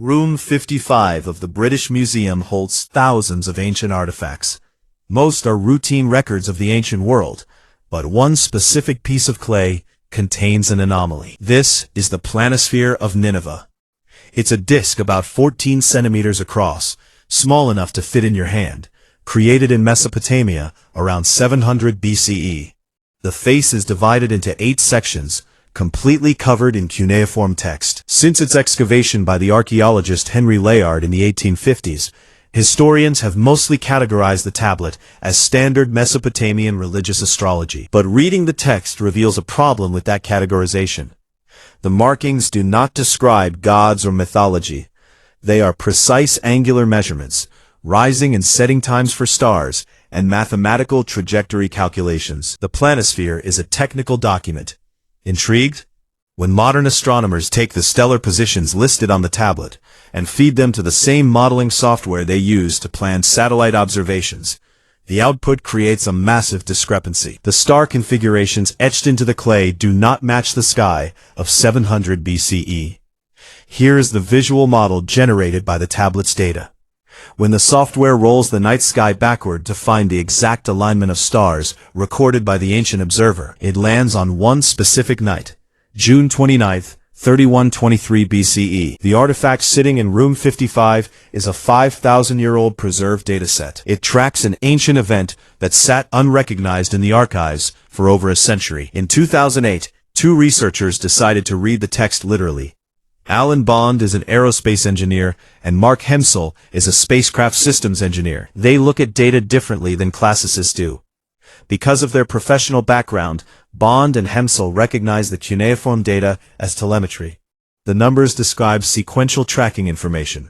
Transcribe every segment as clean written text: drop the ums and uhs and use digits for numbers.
Room 55 of the British Museum holds thousands of ancient artifacts. Most are routine records of the ancient world, but one specific piece of clay contains an anomaly. This is the Planisphere of Nineveh. It's a disc about 14 centimeters across, small enough to fit in your hand, created in Mesopotamia around 700 BCE. The face is divided into 8 sections, completely covered in cuneiform text. Since its excavation by the archaeologist Henry Layard in the 1850s, historians have mostly categorized the tablet as standard Mesopotamian religious astrology. But reading the text reveals a problem with that categorization. The markings do not describe gods or mythology. They are precise angular measurements, rising and setting times for stars, and mathematical trajectory calculations. The planisphere is a technical document. Intrigued? When modern astronomers take the stellar positions listed on the tablet and feed them to the same modeling software they use to plan satellite observations, the output creates a massive discrepancy. The star configurations etched into the clay do not match the sky of 700 BCE. Here is the visual model generated by the tablet's data. When the software rolls the night sky backward to find the exact alignment of stars recorded by the ancient observer, it lands on one specific night, June 29, 3123 BCE. The artifact sitting in room 55 is a 5,000-year-old preserved dataset. It tracks an ancient event that sat unrecognized in the archives for over a century. In 2008, 2 researchers decided to read the text literally. Alan Bond is an aerospace engineer, and Mark Hensel is a spacecraft systems engineer. They look at data differently than classicists do. Because of their professional background, Bond and Hensel recognize the cuneiform data as telemetry. The numbers describe sequential tracking information,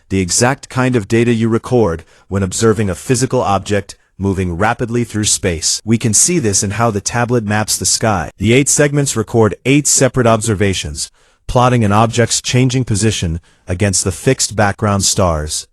the exact kind of data you record when observing a physical object moving rapidly through space. We can see this in how the tablet maps the sky. The 8 segments record 8 separate observations, plotting an object's changing position against the fixed background stars.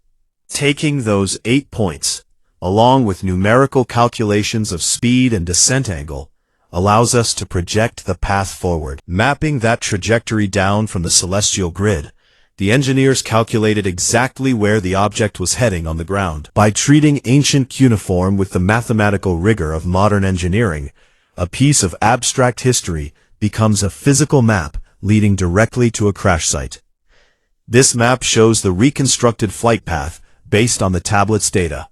Taking those 8 points, along with numerical calculations of speed and descent angle, allows us to project the path forward. Mapping that trajectory down from the celestial grid, the engineers calculated exactly where the object was heading on the ground. By treating ancient cuneiform with the mathematical rigor of modern engineering, a piece of abstract history becomes a physical map leading directly to a crash site. This map shows the reconstructed flight path based on the tablet's data.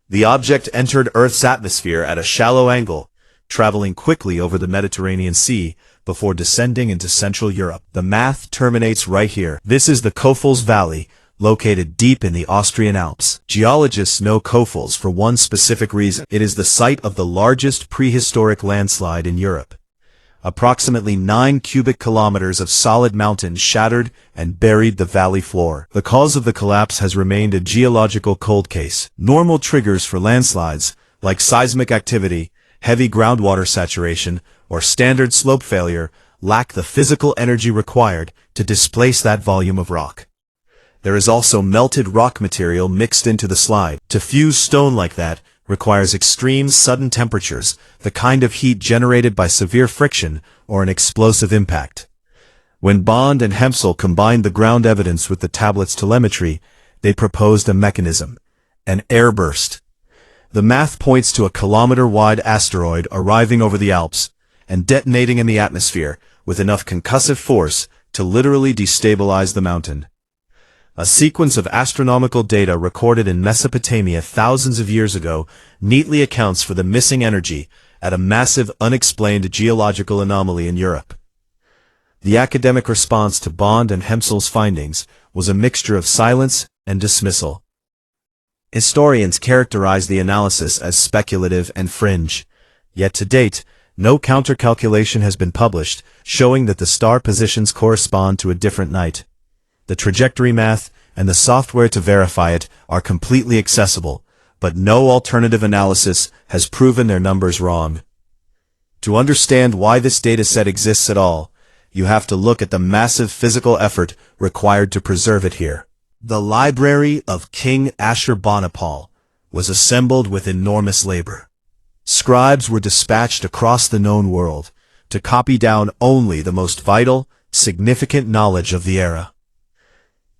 The object entered Earth's atmosphere at a shallow angle, traveling quickly over the Mediterranean Sea before descending into Central Europe. The math terminates right here. This is the Koful's Valley, located deep in the Austrian Alps. Geologists know Koful's for one specific reason. It is the site of the largest prehistoric landslide in Europe. Approximately 9 cubic kilometers of solid mountain shattered and buried the valley floor. The cause of the collapse has remained a geological cold case. Normal triggers for landslides, like seismic activity, heavy groundwater saturation, or standard slope failure, lack the physical energy required to displace that volume of rock. There is also melted rock material mixed into the slide. To fuse stone like that requires extreme sudden temperatures, the kind of heat generated by severe friction or an explosive impact. When Bond and Hensel combined the ground evidence with the tablet's telemetry, they proposed a mechanism, an airburst. The math points to a kilometer-wide asteroid arriving over the Alps and detonating in the atmosphere with enough concussive force to literally destabilize the mountain. A sequence of astronomical data recorded in Mesopotamia thousands of years ago neatly accounts for the missing energy at a massive unexplained geological anomaly in Europe. The academic response to Bond and Hensel's findings was a mixture of silence and dismissal. Historians characterize the analysis as speculative and fringe, yet to date, no counter-calculation has been published showing that the star positions correspond to a different night. The trajectory math and the software to verify it are completely accessible, but no alternative analysis has proven their numbers wrong. To understand why this dataset exists at all, you have to look at the massive physical effort required to preserve it here. The library of King Ashurbanipal was assembled with enormous labor. Scribes were dispatched across the known world to copy down only the most vital, significant knowledge of the era.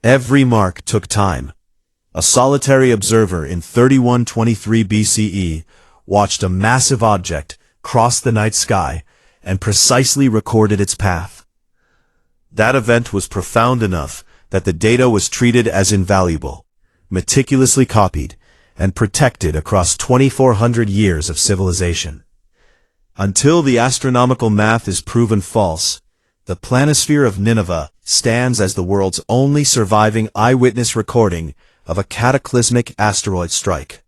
Every mark took time. A solitary observer in 3123 BCE watched a massive object cross the night sky and precisely recorded its path. That event was profound enough that the data was treated as invaluable, meticulously copied, and protected across 2,400 years of civilization. Until the astronomical math is proven false, the Planisphere of Nineveh stands as the world's only surviving eyewitness recording of a cataclysmic asteroid strike.